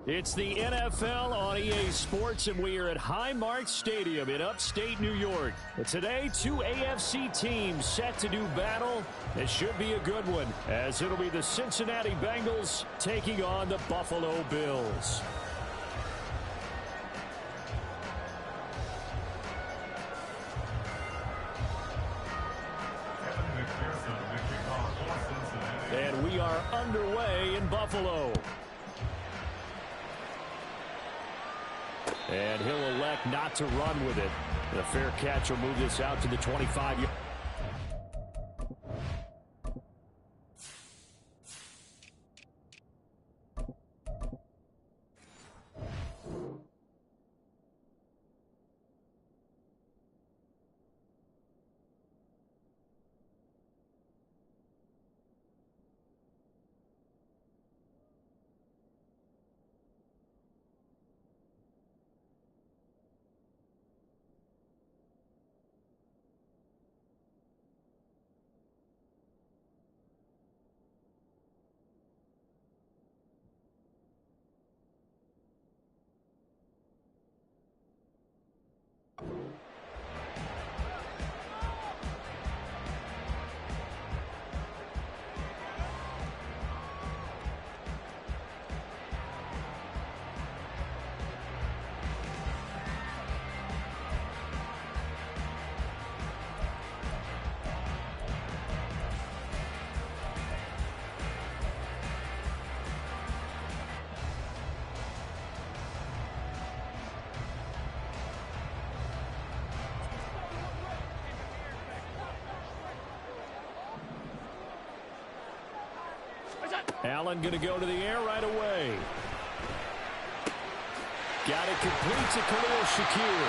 It's the NFL on EA Sports, and we are at Highmark Stadium in upstate New York. And today, two AFC teams set to do battle. It should be a good one, as it'll be the Cincinnati Bengals taking on the Buffalo Bills. And we are underway in Buffalo. And he'll elect not to run with it. The fair catch will move this out to the 25-yard. Allen going to go to the air right away. Got it complete to Khalil Shakir.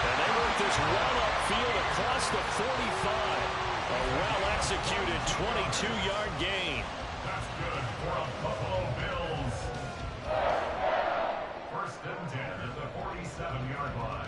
And they work this well upfield across the 45. A well-executed 22-yard gain. That's good for the Buffalo Bills. First and 10 at the 47-yard line.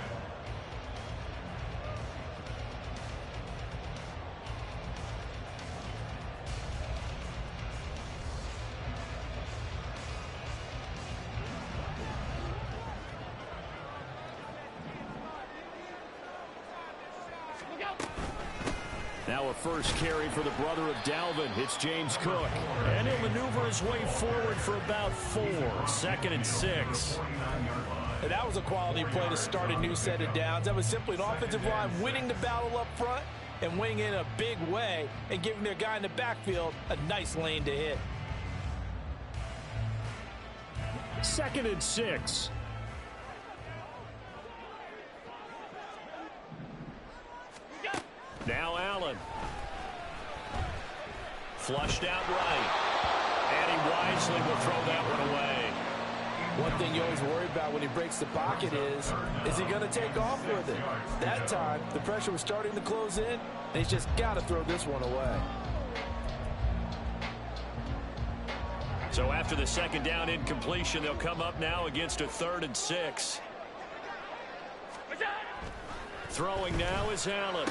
Now a first carry for the brother of Dalvin. It's James Cook. And he'll maneuver his way forward for about 4. 2nd and 6. And that was a quality play to start a new set of downs. That was simply an offensive line winning the battle up front and winning in a big way and giving their guy in the backfield a nice lane to hit. 2nd and 6. Now Allen. Flushed out right. And he wisely will throw that one away. One thing you always worry about when he breaks the pocket is he going to take off with it? That time, the pressure was starting to close in, and he's just got to throw this one away. So after the second down incompletion, they'll come up now against a 3rd and 6. Throwing now is Allen.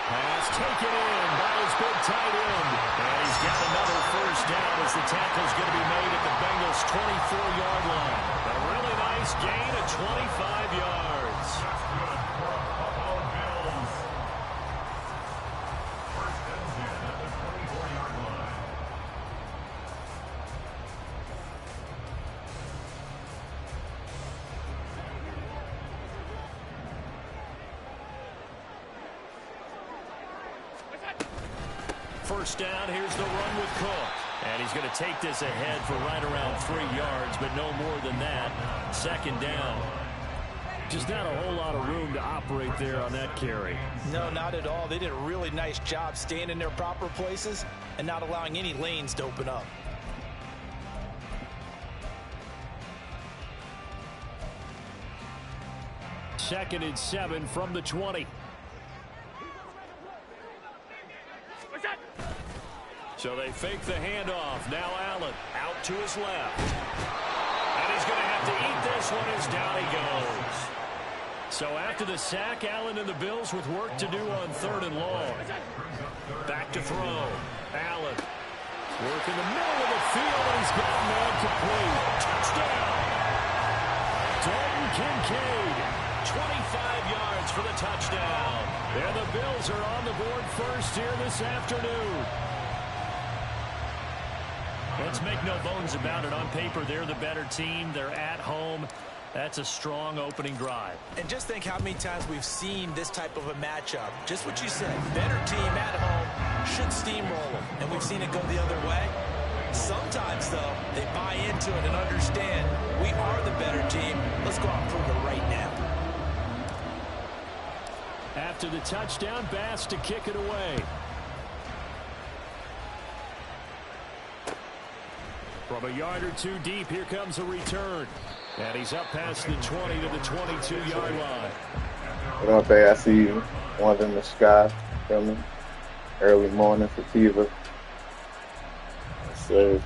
Pass taken in by his big tight end. And he's got another first down as the tackle's going to be made at the Bengals' 24-yard line. A really nice gain of 25 yards. That's good for the Buffalo Bills. First and 10 at the 24-yard line. First down, here's the run with Cook. And he's going to take this ahead for right around 3 yards, but no more than that. 2nd down. Just not a whole lot of room to operate there on that carry. No, not at all. They did a really nice job staying in their proper places and not allowing any lanes to open up. Second and 7 from the 20. So they fake the handoff. Now Allen out to his left. And he's going to have to eat this one as down he goes. So after the sack, Allen and the Bills with work to do on 3rd and long. Back to throw. Allen. Working the middle of the field, and he's got a man complete. Touchdown! Dalton Kincaid, 25 yards for the touchdown. And the Bills are on the board first here this afternoon. Let's make no bones about it. On paper, they're the better team. They're at home. That's a strong opening drive. And just think how many times we've seen this type of a matchup. Just what you said, better team at home should steamroll them. And we've seen it go the other way. Sometimes, though, they buy into it and understand we are the better team. Let's go out and prove it right now. After the touchdown, Bass to kick it away. From a yard or two deep, here comes a return. And he's up past the 20 to the 22-yard line. What up, I see you. One in the sky. Feel me? Early morning sativa. Yes, sir.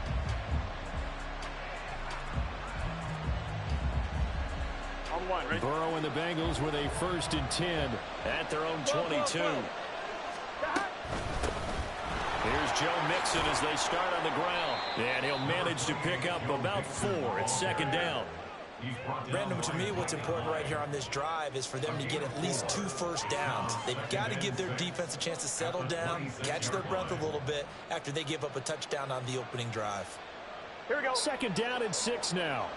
Burrow and the Bengals with a 1st and 10 at their own 22. Here's Joe Mixon as they start on the ground. And he'll manage to pick up about 4 at 2nd down. Brandon, to me, what's important right here on this drive is for them to get at least 2 first downs. They've got to give their defense a chance to settle down, catch their breath a little bit after they give up a touchdown on the opening drive. Here we go. 2nd down and 6 now.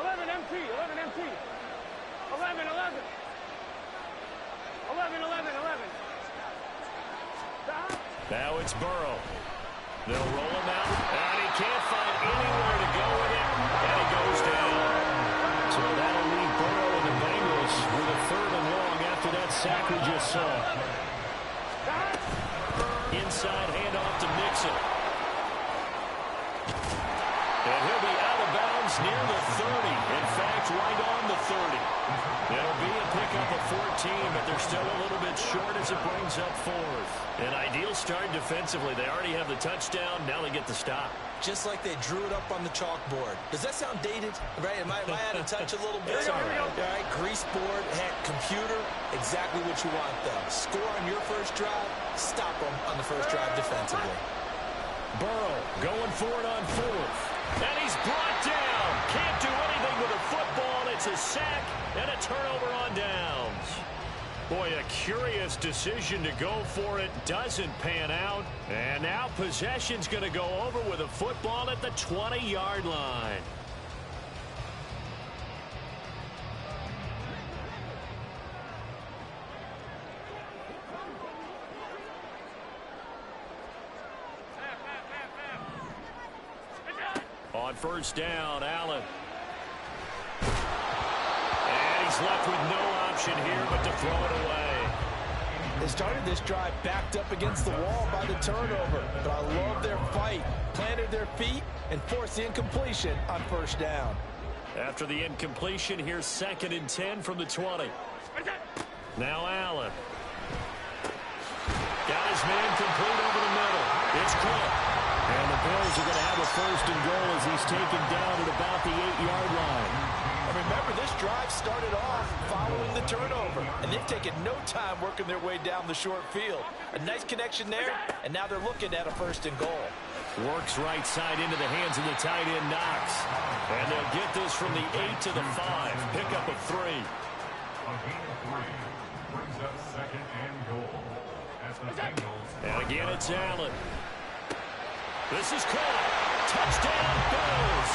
11 MT, 11 MT. 11, 11. 11, 11, 11. Now it's Burrow. They'll roll him out, and he can't find anywhere to go with it, and he goes down. So that'll leave Burrow and the Bengals with a 3rd and long after that sack we just saw. Inside handoff to Mixon. And he'll be out of bounds near the 30. In fact, right on the 30. It'll be a pickup of 14, but they're still a little bit short as it brings up 4th. An ideal start defensively. They already have the touchdown. Now they get the stop. Just like they drew it up on the chalkboard. Does that sound dated? Right? Am I out of touch a little bit? It's all right. All right, grease board, heck, computer, exactly what you want, though. Score on your first drive, stop them on the first drive defensively. Burrow going for it on 4th. And he's brought down. Can't do anything with a football. It's a sack and a turnover on downs. Boy, a curious decision to go for it. Doesn't pan out. And now possession's going to go over with a football at the 20-yard line. On 1st down, Allen. And he's left with no option here but to throw it away. They started this drive backed up against the wall by the turnover, but I love their fight. Planted their feet and forced the incompletion on 1st down. After the incompletion, here's 2nd and 10 from the 20. Now Allen. Got his man complete over the middle. It's Cook. And the Bills are going to have a 1st and goal as he's taken down at about the 8-yard line. And remember, this drive started off following the turnover, and they've taken no time working their way down the short field. A nice connection there, and now they're looking at a 1st and goal. Works right side into the hands of the tight end, Knox. And they'll get this from the 8 to the 5. Pickup of 3. A gain of 3 brings up 2nd and goal. As the Bengals. And again, it's Allen. This is caught. Touchdown, Bills.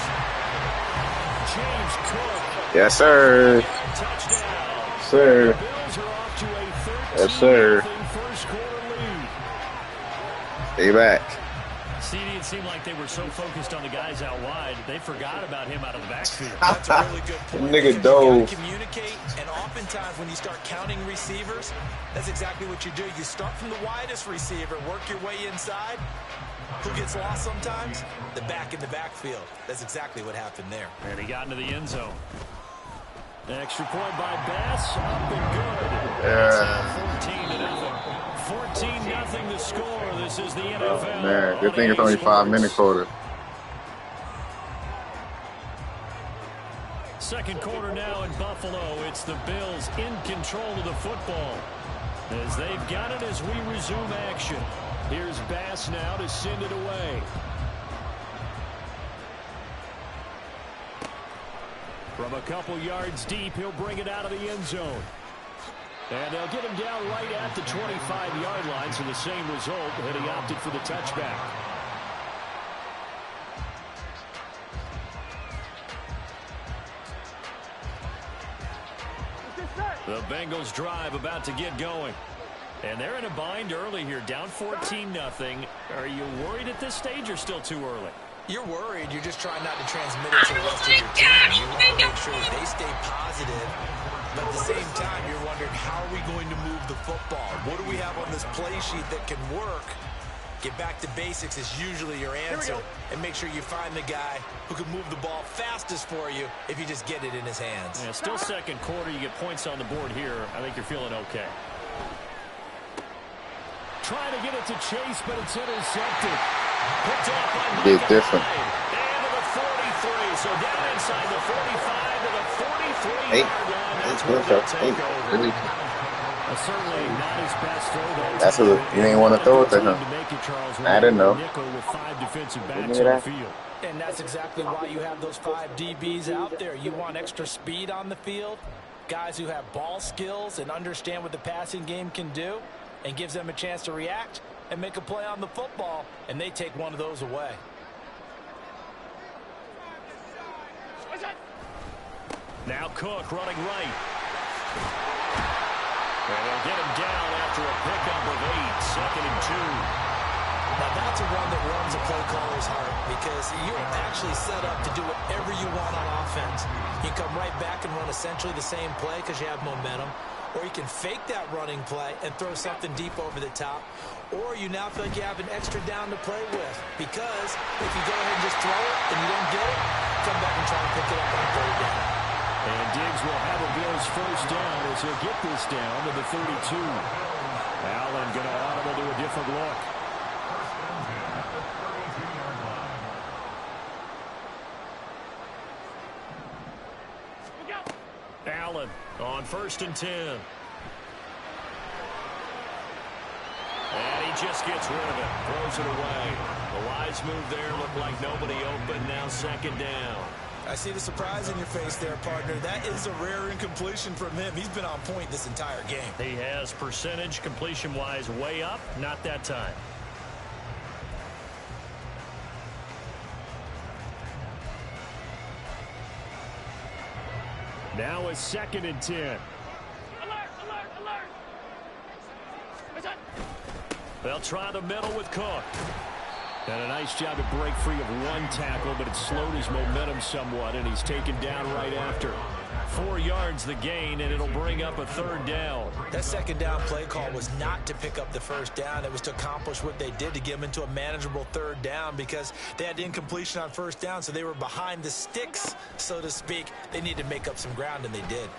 James Cook. Yes, sir. Touchdown. Sir. The Bills are off to a 13-0 Yes, sir. first quarter lead. Stay back. CD, it seemed like they were so focused on the guys out wide, they forgot about him out of the backfield. That's a really good point. Nigga You dove. gotta communicate, and oftentimes when you start counting receivers, that's exactly what you do. You start from the widest receiver, work your way inside. Who gets lost sometimes? The back in the backfield. That's exactly what happened there. And he got into the end zone. Extra point by Bass, up and good. It's now 14-0. 14-0 the score. This is the NFL. Oh, man, good thing it's only 5-minute quarter. Second quarter now in Buffalo. It's the Bills in control of the football. as they've got it as we resume action. Here's Bass now to send it away. From a couple yards deep, he'll bring it out of the end zone. And they'll get him down right at the 25-yard line, so the same result, and he opted for the touchback. The Bengals drive about to get going. And they're in a bind early here, down 14-0. Are you worried at this stage or still too early? You're worried. You're just trying not to transmit it to the rest of your team. You want to make sure that they stay positive. But at the same time, you're wondering, how are we going to move the football? What do we have on this play sheet that can work? Get back to basics is usually your answer. And make sure you find the guy who can move the ball fastest for you if you just get it in his hands. Yeah, still second quarter. You get points on the board here. I think you're feeling okay. Trying to get it to Chase, but it's intercepted. Picked off by Big difference. And to the 43. So down inside the 45 to the 43-yard line. That's where they'll take over. Really? Certainly not his best throw. That's a, you didn't want to throw it to him. I didn't know. With 5 defensive backs on the field. And that's exactly why you have those 5 DBs out there. You want extra speed on the field, guys who have ball skills and understand what the passing game can do, and gives them a chance to react and make a play on the football, and they take one of those away. Now Cook running right. And they'll get him down after a pickup of 8, 2nd and 2. Now that's a run that runs a play caller's heart, because you're actually set up to do whatever you want on offense. You can come right back and run essentially the same play because you have momentum, or you can fake that running play and throw something deep over the top, or you now feel like you have an extra down to play with, because if you go ahead and just throw it and you don't get it, come back and try and pick it up on 3rd down. And Diggs will have a Bills first down as he'll get this down to the 32. Allen going to audible to a different look. Allen on 1st and 10. And he just gets rid of it. Throws it away. The wise move there. Looked like nobody open. Now 2nd down. I see the surprise in your face there, partner. That is a rare incompletion from him. He's been on point this entire game. He has percentage completion-wise way up. Not that time. Now a 2nd and 10. Alert, alert, alert. They'll try the middle with Cook. And a nice job to break free of 1 tackle, but it slowed his momentum somewhat, and he's taken down right after. 4 yards the gain, and it'll bring up a 3rd down. That 2nd down play call was not to pick up the 1st down. It was to accomplish what they did, to get them into a manageable 3rd down, because they had incompletion on 1st down, so they were behind the sticks, so to speak. They needed to make up some ground, and they did.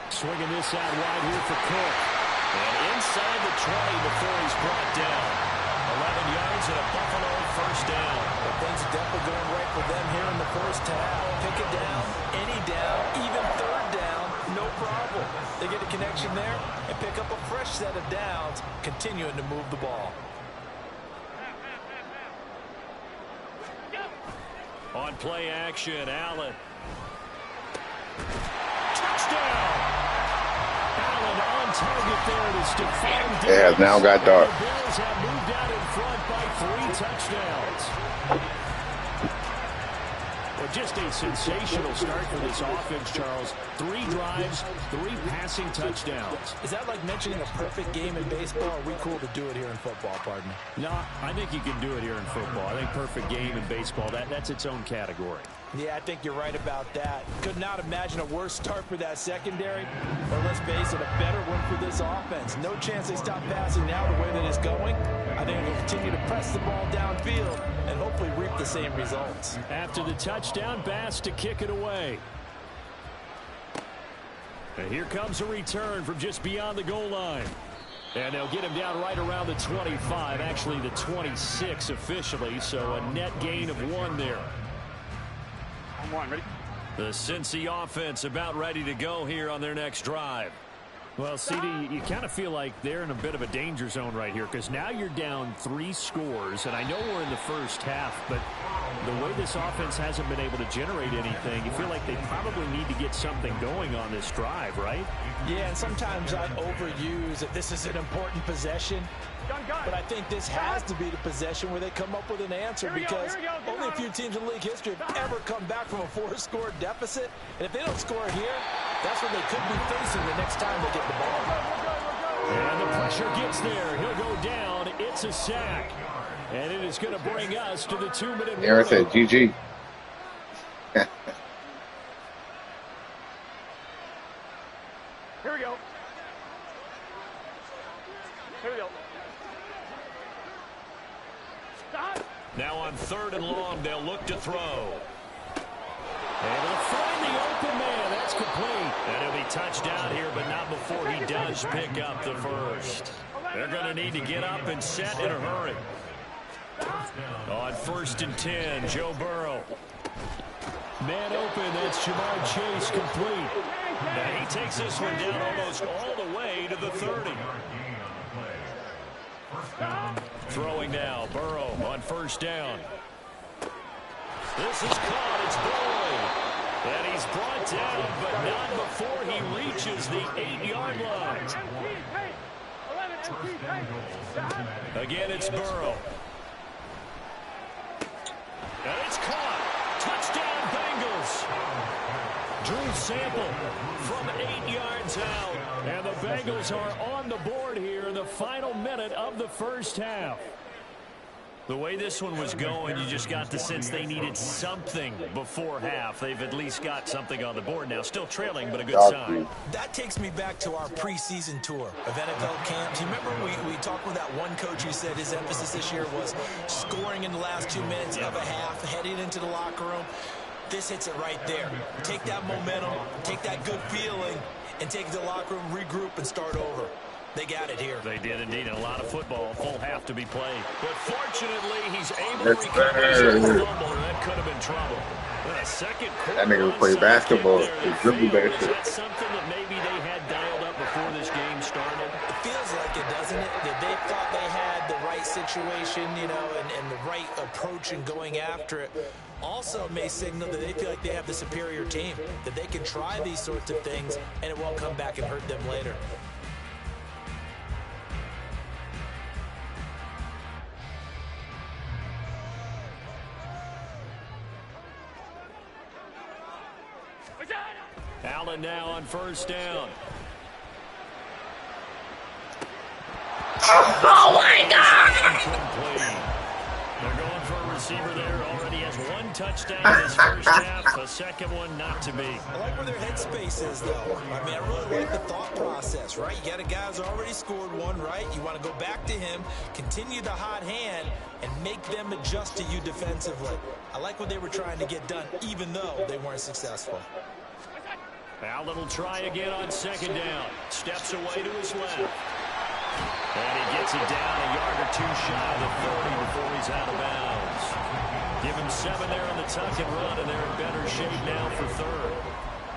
Swinging this out wide here for Cook. And inside the 20 before he's brought down. 11 yards and a Buffalo 1st down. Well, things are definitely going right for them here in the 1st half. Pick it down, any down, even 3rd down, no problem. They get a connection there and pick up a fresh set of downs, continuing to move the ball. On play action, Allen. Touchdown! Allen on target there to Stephon Diggs. It has now got dark. The Bills have moved out in front by 3 touchdowns. Well, just a sensational start for this offense, Charles. 3 drives, 3 passing touchdowns. Is that like mentioning a perfect game in baseball? Or are we cool to do it here in football, partner? No, I think you can do it here in football. I think perfect game in baseball, that's its own category. Yeah, I think you're right about that. Could not imagine a worse start for that secondary, or let's face it, a better one for this offense. No chance they stop passing now the way that it's going. I think they'll continue to press the ball downfield and hopefully reap the same results. After the touchdown, Bass to kick it away. And here comes a return from just beyond the goal line. And they'll get him down right around the 25, actually the 26 officially, so a net gain of 1 there. On 1, ready? The Cincy offense about ready to go here on their next drive. Well, CD, you kind of feel like they're in a bit of a danger zone right here because now you're down 3 scores, and I know we're in the first half, but the way this offense hasn't been able to generate anything, you feel like they probably need to get something going on this drive, right? Yeah, and sometimes I overuse that this is an important possession, but I think this has to be the possession where they come up with an answer because only a few teams in league history have ever come back from a 4-score deficit, and if they don't score here, that's what they could be facing the next time they get the ball. And the pressure gets there. He'll go down. It's a sack. And it is going to bring us to the 2-minute warning. Aaron said, GG. Here we go. Here we go. Stop. Now on 3rd and long, they'll look to throw. And he'll find the open man. That's complete. And he'll be touchdown here, but not before he does pick up the first. They're going to need to get up and set in a hurry. On 1st and 10, Joe Burrow. Man open, that's Jamar Chase complete. And he takes this one down almost all the way to the 30. Throwing now, Burrow on 1st down. This is caught, it's Boyd. And he's brought down, but not before he reaches the 8-yard line. Again, it's Burrow. And it's caught. Touchdown, Bengals. Drew Sample from 8 yards out. And the Bengals are on the board here in the final minute of the first half. The way this one was going, you just got the sense they needed something before half. They've at least got something on the board now. Still trailing, but a good sign. That takes me back to our preseason tour of NFL camps. You remember we talked with that one coach who said his emphasis this year was scoring in the last 2 minutes of a half, heading into the locker room. This hits it right there. Take that momentum, take that good feeling, and take it to the locker room, regroup, and start over. They got it here. They did indeed. And a lot of football, full half to be played. But fortunately, he's able to recover his fumble, and that could have been trouble. But a second quarter. That nigga would play basketball. Is dribble that shit. that something that maybe they had dialed up before this game started? It feels like it, doesn't it? That they thought they had the right situation, you know, and the right approach in going after it. Also may signal that they feel like they have the superior team, that they can try these sorts of things, and it won't come back and hurt them later. Allen now on 1st down. Oh my God! They're going for a receiver there. Already has 1 touchdown in his first half. A second one not to be. I like where their headspace is, though. I mean, I really like the thought process, right? You got a guy who's already scored 1, right? You want to go back to him, continue the hot hand, and make them adjust to you defensively. I like what they were trying to get done, even though they weren't successful. Allen will try again on 2nd down. Steps away to his left. And he gets it down a yard or 2 shy of the 30 before he's out of bounds. Give him 7 there on the tuck and run, and they're in better shape now for 3rd.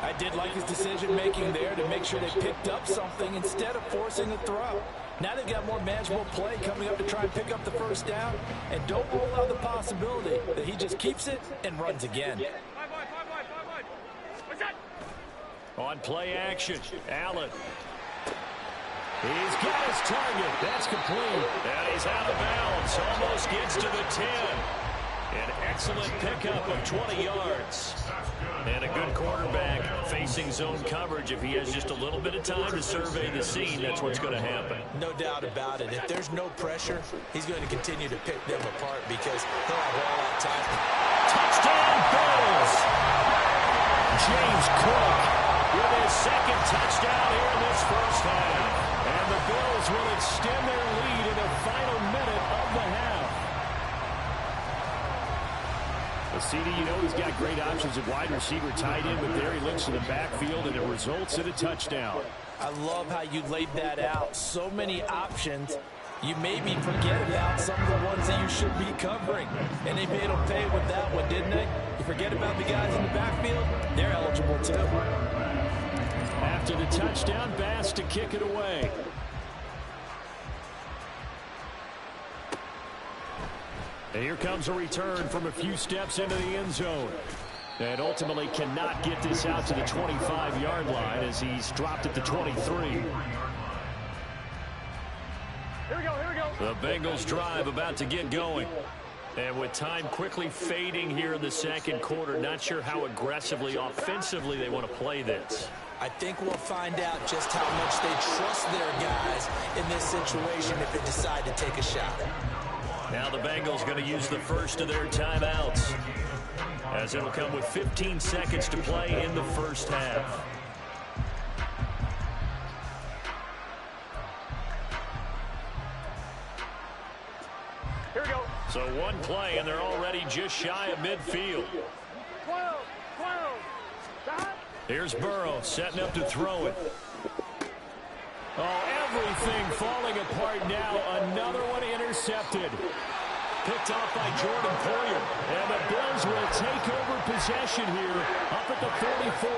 I did like his decision-making there to make sure they picked up something instead of forcing a throw. Now they've got more manageable play coming up to try and pick up the 1st down, and don't rule out the possibility that he just keeps it and runs again. On play action, Allen. He's got his target. That's complete. And he's out of bounds. Almost gets to the 10. An excellent pickup of 20 yards. And a good quarterback facing zone coverage. If he has just a little bit of time to survey the scene, that's what's going to happen. No doubt about it. If there's no pressure, he's going to continue to pick them apart because he'll have all that time. Touchdown, Bills! James Cook with his 2nd touchdown here in this first half. And the Bills will extend their lead in the final minute of the half. The CD, you know he's got great options at wide receiver, tight end, but there he looks to the backfield, and it results in a touchdown. I love how you laid that out. So many options. You maybe forget about some of the ones that you should be covering. And they made them pay with that one, didn't they? You forget about the guys in the backfield, they're eligible too. to the touchdown. Bass to kick it away. And here comes a return from a few steps into the end zone. And ultimately cannot get this out to the 25-yard line as he's dropped at the 23. Here we go, here we go. The Bengals drive about to get going. And with time quickly fading here in the second quarter, not sure how aggressively, offensively they want to play this. I think we'll find out just how much they trust their guys in this situation if they decide to take a shot. Now the Bengals going to use the first of their timeouts, as it'll come with 15 seconds to play in the first half. Here we go. So one play, and they're already just shy of midfield. 12, stop. Here's Burrow setting up to throw it. Oh, everything falling apart now. Another one intercepted. Picked off by Jordan Poyer. And the Bills will take over possession here up at the 44.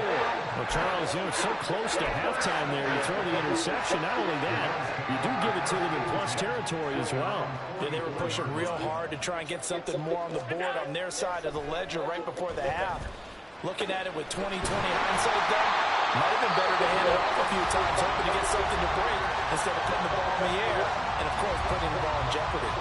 Well, Charles, so close to halftime there. You throw the interception. Not only that, you do give it to them in plus territory as well. Yeah, they were pushing real hard to try and get something more on the board on their side of the ledger right before the half. Looking at it with 20/20 hindsight, though, might have been better to hand it off a few times, hoping to get something to break instead of putting the ball in the air and, of course, putting the ball in jeopardy.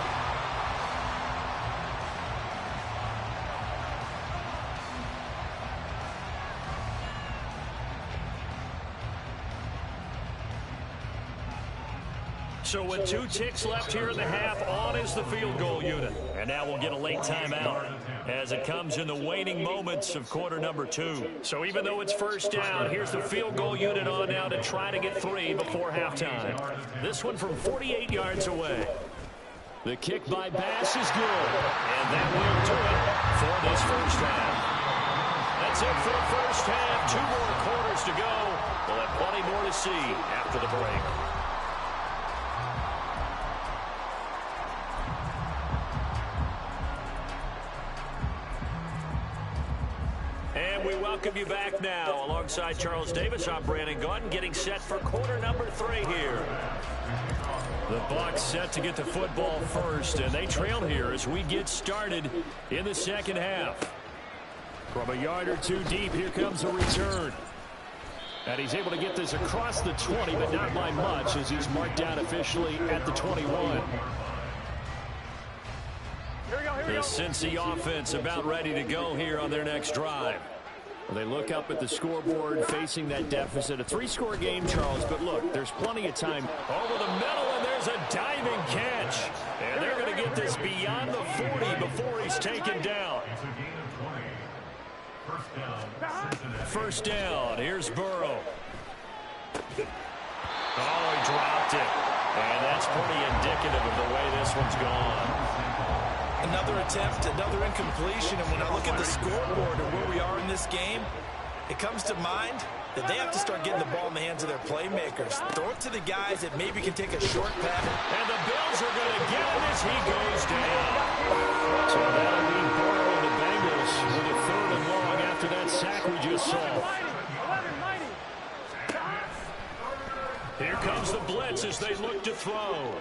So with 2 ticks left here in the half, on is the field goal unit. And now we'll get a late timeout as it comes in the waning moments of quarter number 2. So even though it's first down, here's the field goal unit on now to try to get 3 before halftime. This one from 48 yards away. The kick by Bass is good. And that will do it for this first half. That's it for the first half. 2 more quarters to go. We'll have plenty more to see after the break. And we welcome you back now. Alongside Charles Davis, I'm Brandon Gaudin, getting set for quarter number 3 here. The Bucs set to get the football first, and they trail here as we get started in the second half. From a yard or 2 deep, here comes a return. And he's able to get this across the 20, but not by much, as he's marked down officially at the 21. The Cincy offense about ready to go here on their next drive. They look up at the scoreboard facing that deficit. A 3-score game, Charles, but look, there's plenty of time. Over the middle, and there's a diving catch. And they're going to get this beyond the 40 before he's taken down. First down, here's Burrow. Oh, he dropped it. And that's pretty indicative of the way this one's gone. Another attempt, another incompletion, and when I look at the scoreboard and where we are in this game, it comes to mind that they have to start getting the ball in the hands of their playmakers. Throw it to the guys that maybe can take a short pass. And the Bills are going to get him as he goes down. So that'll leave Burrow and the Bengals with a 3rd and long after that sack we just saw. Here comes the blitz as they look to throw.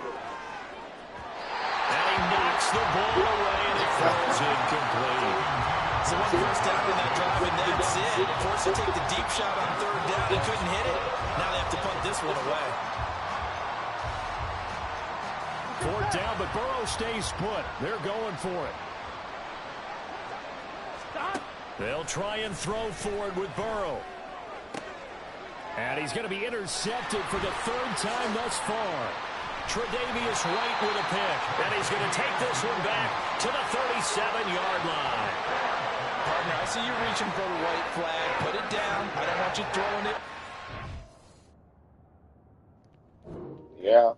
And he knocks the ball away, and it falls incomplete. So one first down in that drive, and that's it. Forced to take the deep shot on 3rd down. He couldn't hit it. Now they have to punt this one away. 4th down, but Burrow stays put. They're going for it. They'll try and throw forward with Burrow. And he's going to be intercepted for the 3rd time thus far. Tre'Davious White with a pick, and he's going to take this one back to the 37-yard line. Partner, I see you reaching for the white flag. Put it down. I don't want you throwing it. Yeah.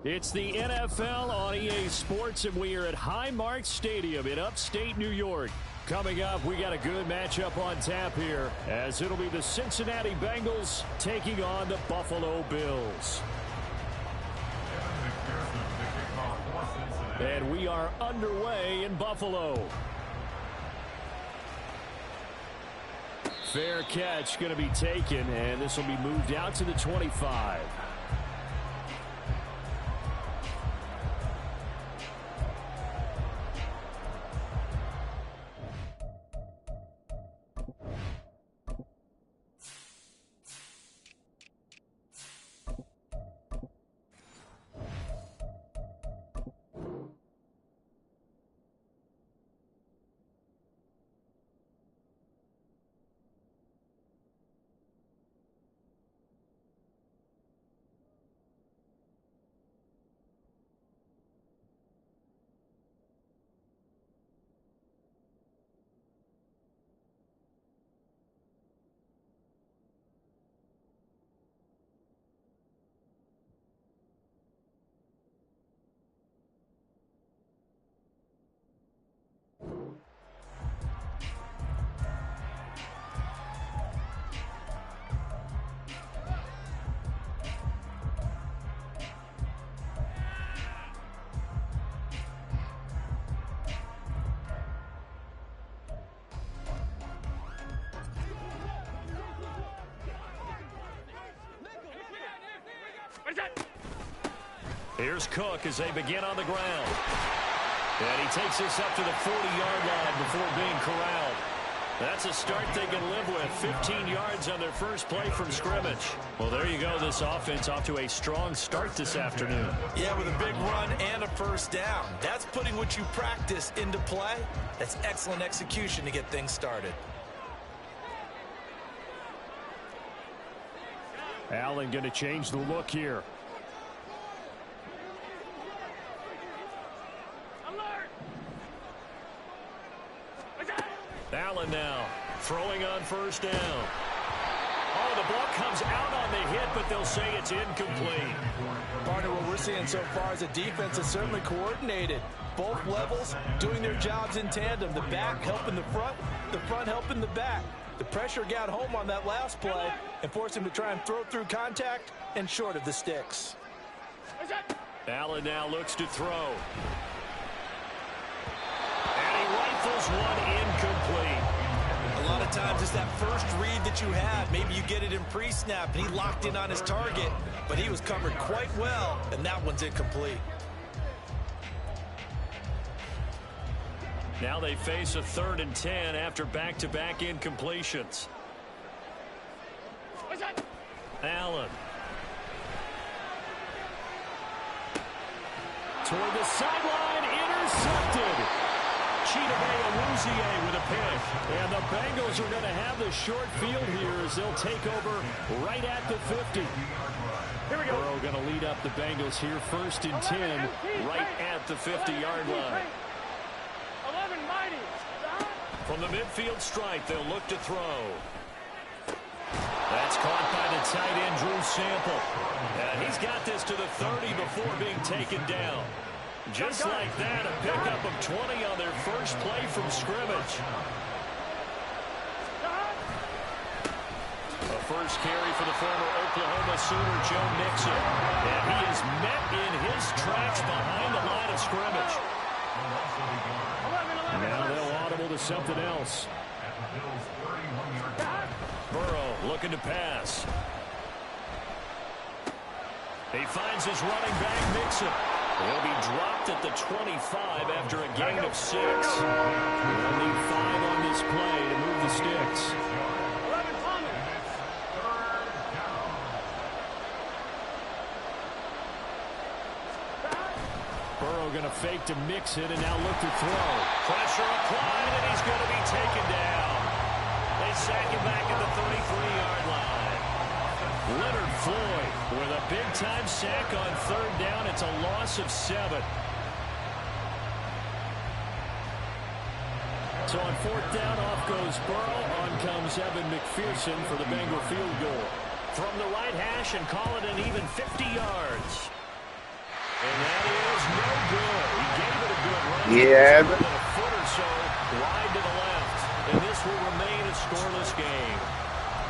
It's the NFL on EA Sports, and we are at Highmark Stadium in upstate New York. Coming up, we got a good matchup on tap here, as it'll be the Cincinnati Bengals taking on the Buffalo Bills. And we are underway in Buffalo. Fair catch going to be taken, and this will be moved out to the 25. Here's Cook as they begin on the ground. And he takes this up to the 40-yard line before being corralled. That's a start they can live with. 15 yards on their first play from scrimmage. Well, there you go. This offense off to a strong start this afternoon. Yeah, with a big run and a first down. That's putting what you practice into play. That's excellent execution to get things started. Allen going to change the look here. Allen now throwing on first down. Oh, the ball comes out on the hit, but they'll say it's incomplete. Partner, what we're seeing so far is a defense that's certainly coordinated. Both levels doing their jobs in tandem. The back helping the front helping the back. The pressure got home on that last play and forced him to try and throw through contact and short of the sticks. Allen now looks to throw. And he rifles one incomplete. A lot of times it's that first read that you have. Maybe you get it in pre-snap and he locked in on his target, but he was covered quite well, and that one's incomplete. Now they face a 3rd and 10 after back-to-back incompletions. Allen. Toward the sideline, intercepted. Chidobe Awuzie with a pick. And the Bengals are going to have the short field here as they'll take over right at the 50. Here we go. Burrow going to lead up the Bengals here, 1st and 10, right at the 50-yard line. 11 mighty. From the midfield stripe, they'll look to throw. That's caught by the tight end, Drew Sample. And he's got this to the 30 before being taken down. Just like that, a pickup of 20 on their first play from scrimmage. A first carry for the former Oklahoma Sooner, Joe Mixon. And he is met in his tracks behind the line of scrimmage. Now they'll audible to something else. Burrow looking to pass. He finds his running back, Mixon. He'll be dropped at the 25 after a gain of 6. They'll need 5 on this play to move the sticks. Burrow going to fake to Mixon and now look to throw. Pressure applied, and he's going to be taken down. They sack him back at the 33-yard line. Leonard Floyd with a big-time sack on 3rd down. It's a loss of 7. So on 4th down, off goes Burrow. On comes Evan McPherson for the Bengal field goal. From the right hash and call it an even 50 yards. And that is no good. He gave it a good run. Yeah. A foot or so wide to the left. And this will remain a scoreless game.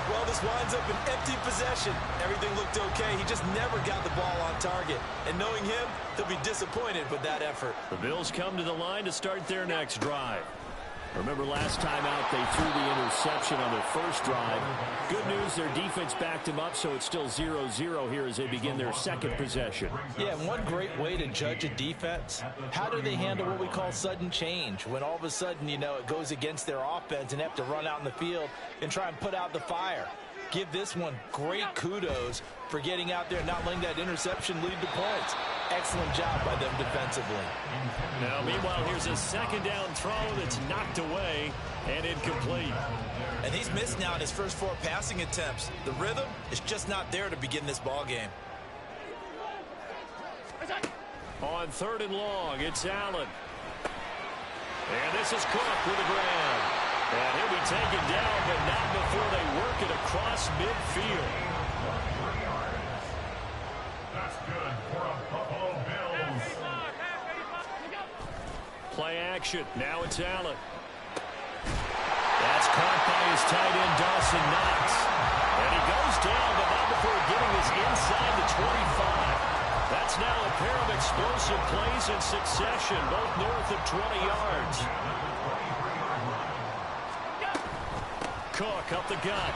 Well, this winds up an empty possession. Everything looked okay. He just never got the ball on target. And knowing him, he'll be disappointed with that effort. The Bills come to the line to start their next drive. Remember last time out they threw the interception on their first drive. Good news, their defense backed them up, so it's still 0-0 here as they begin their second possession. Yeah, and one great way to judge a defense, how do they handle what we call sudden change? When all of a sudden, you know, it goes against their offense and have to run out in the field and try and put out the fire. Give this one great kudos for getting out there and not letting that interception lead to points. Excellent job by them defensively. Now, meanwhile, here's a second down throw that's knocked away and incomplete. And he's missed now in his first 4 passing attempts. The rhythm is just not there to begin this ball game. On 3rd and long, it's Allen. And this is Cook with a grab. And he'll be taken down, but not before they work it across midfield. That's good for a Buffalo Bills. Play action. Now it's Allen. That's caught by his tight end, Dawson Knox. And he goes down, but not before getting this inside the 25. That's now a pair of explosive plays in succession, both north of 20 yards. Cook up the gut.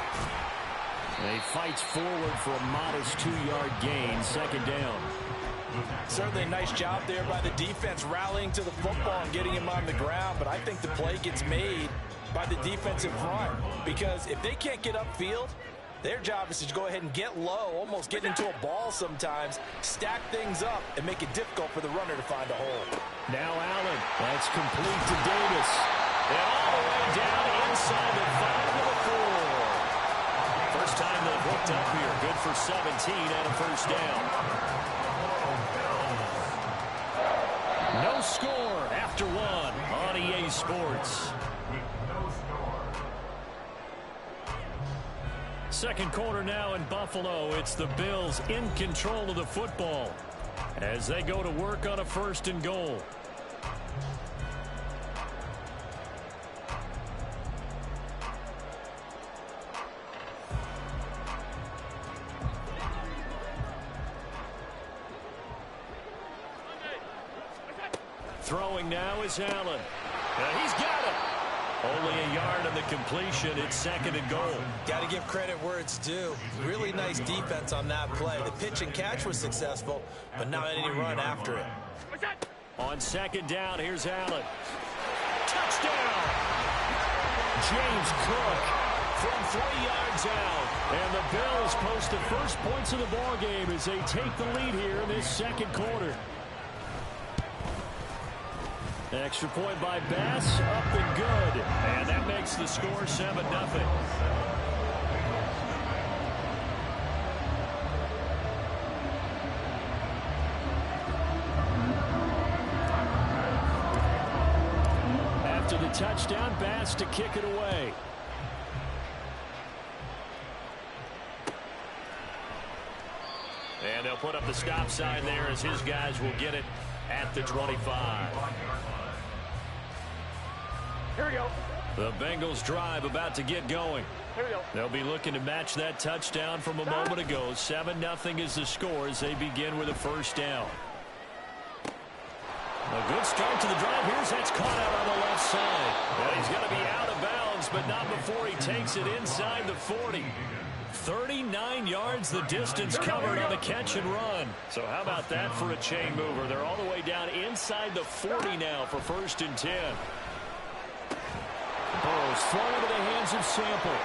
And he fights forward for a modest 2-yard gain, second down. Certainly a nice job there by the defense rallying to the football and getting him on the ground, but I think the play gets made by the defensive front because if they can't get upfield, their job is to go ahead and get low, almost get into a ball sometimes, stack things up, and make it difficult for the runner to find a hole. Now Allen. That's complete to Davis. And all the way down inside the 5 to the 4. First time they've hooked up here. Good for 17 and a first down. No score after 1 on EA Sports. Second quarter now in Buffalo. It's the Bills in control of the football as they go to work on a 1st and goal. Throwing now is Allen. He's got it. Only a yard on the completion. It's 2nd and goal. Got to give credit where it's due. Really nice defense on that play. The pitch and catch was successful, but not any run after it. On 2nd down, here's Allen. Touchdown! James Cook from 3 yards out. And the Bills post the first points of the ballgame as they take the lead here in this second quarter. Extra point by Bass, up and good. And that makes the score 7-0. After the touchdown, Bass to kick it away. And they'll put up the stop sign there as his guys will get it at the 25. Here we go. The Bengals drive about to get going. Here we go. They'll be looking to match that touchdown from a moment ago. 7-0 is the score as they begin with a first down. A good start to the drive. Here's that's caught out on the left side. Well, he's going to be out of bounds, but not before he takes it inside the 40. 39 yards the distance covered on the catch and run. So how about that for a chain mover? They're all the way down inside the 40 now for 1st and 10. Burrows thrown into the hands of Sample.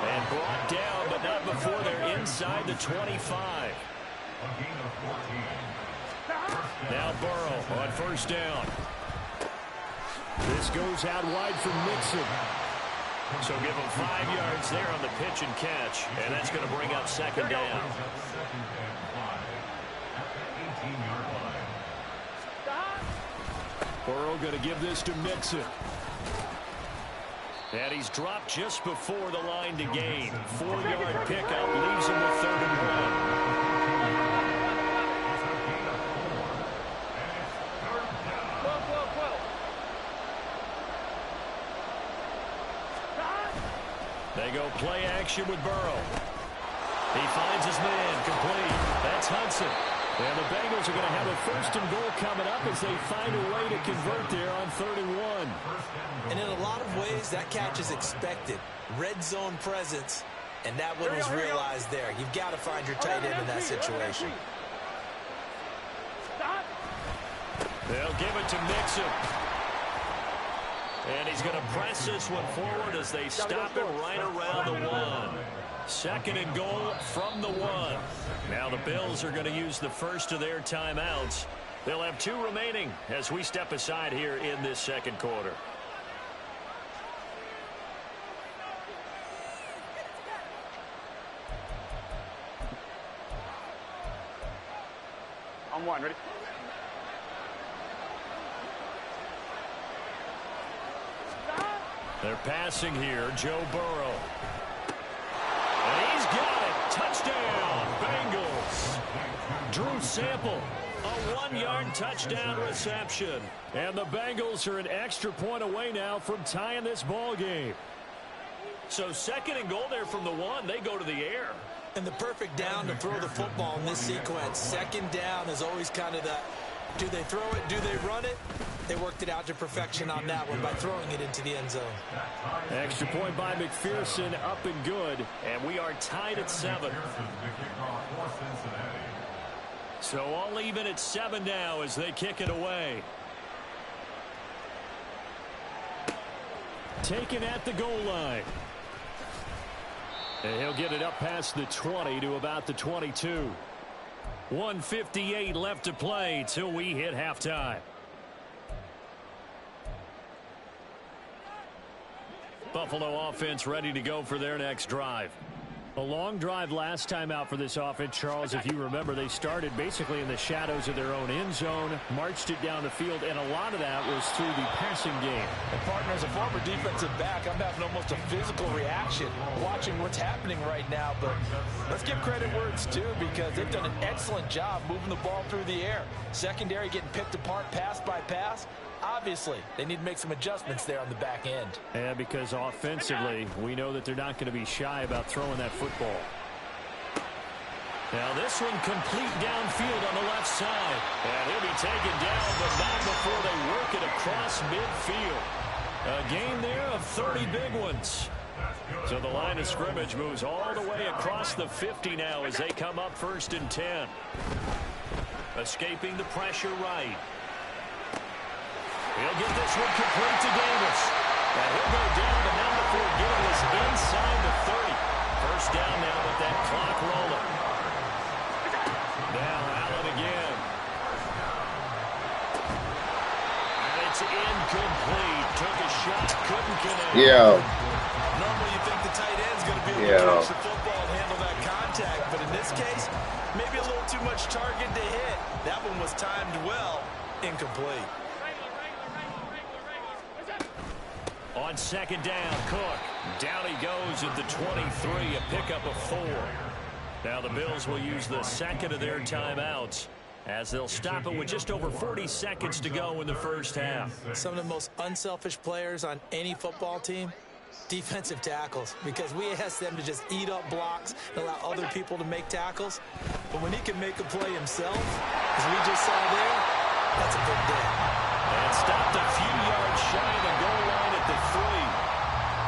And brought down, but not before they're inside the 25. Now Burrow on 1st down. This goes out wide from Mixon. So give him 5 yards there on the pitch and catch. And that's going to bring up 2nd down. Burrow going to give this to Mixon. And he's dropped just before the line to gain. 4-yard pickup leaves him with 3rd and 1. They go play action with Burrow. He finds his man, complete. That's Hudson. And the Bengals are going to have a 1st and goal coming up as they find a way to convert there on 3rd and 1. And in a lot of ways, that catch is expected. Red zone presence, and that one was realized there. You've got to find your tight end in that situation. They'll give it to Mixon. And he's going to press this one forward as they stop it right around the 1. 2nd and goal from the 1. Now the Bills are going to use the first of their timeouts. They'll have 2 remaining as we step aside here in this 2nd quarter. On 1, ready? They're passing here, Joe Burrow. And he's got it. Touchdown, Bengals. Drew Sample, a 1-yard touchdown reception. And the Bengals are an extra point away now from tying this ball game. So 2nd and goal there from the 1. They go to the air. And the perfect down to throw the football in this sequence. 2nd down is always kind of the, do they throw it, do they run it? They worked it out to perfection on that one by throwing it into the end zone. Extra point by McPherson, up and good. And we are tied at 7. So all even at 7 now as they kick it away. Taken at the goal line. And he'll get it up past the 20 to about the 22. 1:58 left to play till we hit halftime. Buffalo offense ready to go for their next drive. A long drive last time out for this offense, Charles. If you remember, they started basically in the shadows of their own end zone, marched it down the field, and a lot of that was through the passing game. And partner, as a former defensive back, I'm having almost a physical reaction watching what's happening right now. But let's give credit where it's due, because they've done an excellent job moving the ball through the air. Secondary getting picked apart pass by pass. Obviously, they need to make some adjustments there on the back end. Yeah, because offensively, we know that they're not going to be shy about throwing that football. Now this one complete downfield on the left side. And he'll be taken down, but not before they work it across midfield. A gain there of 30 big ones. So the line of scrimmage moves all the way across the 50 now as they come up 1st and 10. Escaping the pressure right. He'll get this one complete to Davis. And he'll go down, but not before getting this inside the 30. 1st down now with that clock rolling. Now Allen again. And it's incomplete. Took a shot, couldn't connect. Yeah. Normally you think the tight end's going to be able to catch the football and handle that contact, but in this case, maybe a little too much target to hit. That one was timed well, incomplete. On 2nd down, Cook. Down he goes at the 23, a pickup of 4. Now the Bills will use the 2nd of their timeouts as they'll stop it with just over 40 seconds to go in the 1st half. Some of the most unselfish players on any football team, defensive tackles, because we ask them to just eat up blocks and allow other people to make tackles. But when he can make a play himself, as we just saw there, that's a big day. And stopped a few yards shy of the goal line at the 3.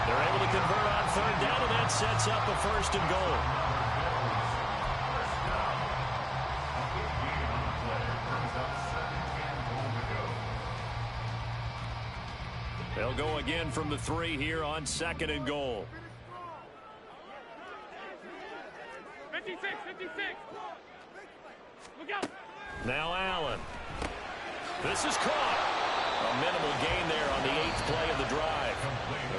They're able to convert on 3rd down, and that sets up a 1st and goal. They'll go again from the 3 here on 2nd and goal. 56, 56. Look out. Now Allen. This is caught. A minimal gain there on the 8th play of the drive.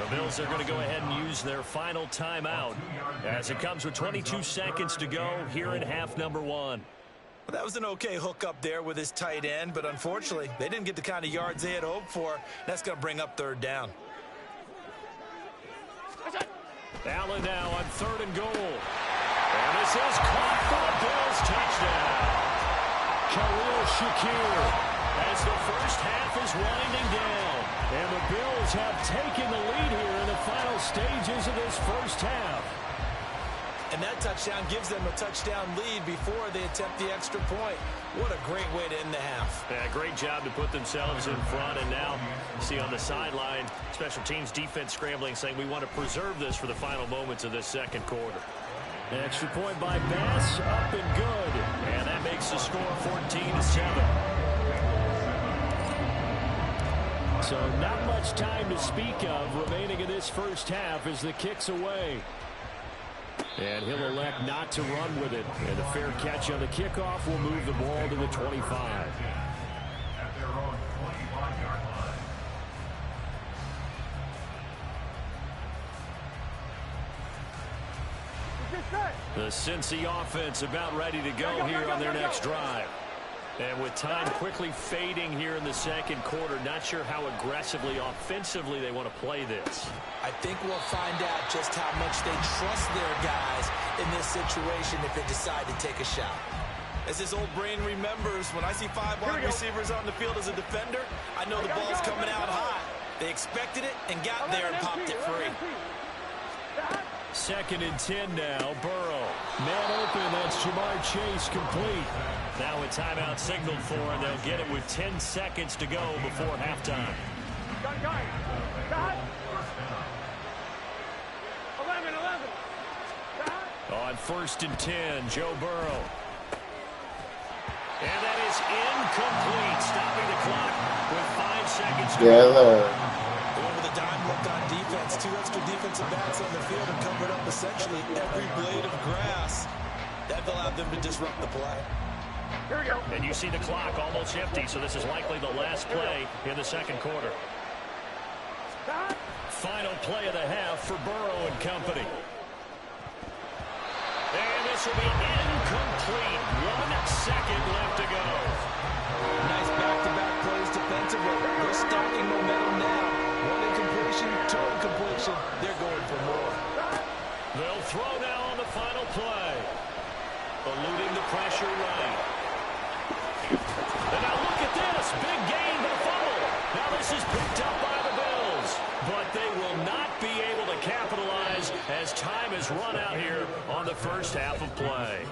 The Bills are going to go ahead and use their final timeout as it comes with 22 seconds to go here in half number 1. Well, that was an okay hookup there with his tight end, but unfortunately, they didn't get the kind of yards they had hoped for. That's going to bring up 3rd down. Allen now on 3rd and goal. And this is caught for the Bills touchdown. Khalil Shakir as the 1st half is winding down. And the Bills have taken the lead here in the final stages of this first half. And that touchdown gives them a touchdown lead before they attempt the extra point. What a great way to end the half. Yeah, great job to put themselves in front. And now, you see on the sideline, special teams defense scrambling, saying we want to preserve this for the final moments of this second quarter. An extra point by Bass, up and good. And that makes the score 14-7. So not much time to speak of remaining in this first half as the kick's away. And he'll elect not to run with it. And a fair catch on the kickoff will move the ball to the 25. At their own 25-yard line. The Cincy offense about ready to go here on their next drive. And with time quickly fading here in the second quarter, not sure how aggressively, offensively they want to play this. I think we'll find out just how much they trust their guys in this situation if they decide to take a shot. As his old brain remembers, when I see 5 wide receivers on the field as a defender, I know the ball's coming out hot. They expected it and got there and popped it free. 2nd and 10 now. Burrow. Man open. That's Jamar Chase complete. Now a timeout signaled for, and they'll get it with 10 seconds to go before halftime. 11. On 1st and 10, Joe Burrow. And that is incomplete, stopping the clock with 5 seconds to go. With a dime look on defense, 2 extra defensive backs on the field and covered up essentially every blade of grass. That allowed them to disrupt the play. Here we go. And you see the clock almost empty, so this is likely the last play in the second quarter. Final play of the half for Burrow and company. And this will be incomplete. 1 second left to go. Nice back-to-back plays defensively. They're stacking momentum now. 1 incompletion, 2 incompletion. They're going for more. They'll throw now on the final play. Eluding the pressure right. And now look at this. Big gain, but a fumble. Now this is picked up by the Bills. But they will not be able to capitalize as time has run out here on the first half of play.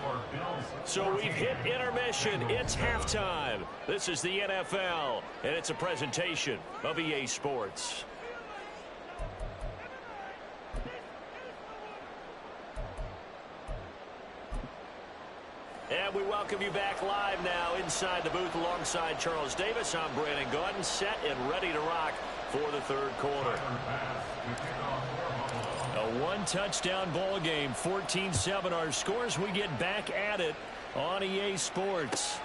So we've hit intermission. It's halftime. This is the NFL, and it's a presentation of EA Sports. And we welcome you back live now inside the booth alongside Charles Davis. I'm Brandon Gaudin, set and ready to rock for the third quarter. A 1-touchdown ball game, 14-7 our scores. We get back at it on EA Sports.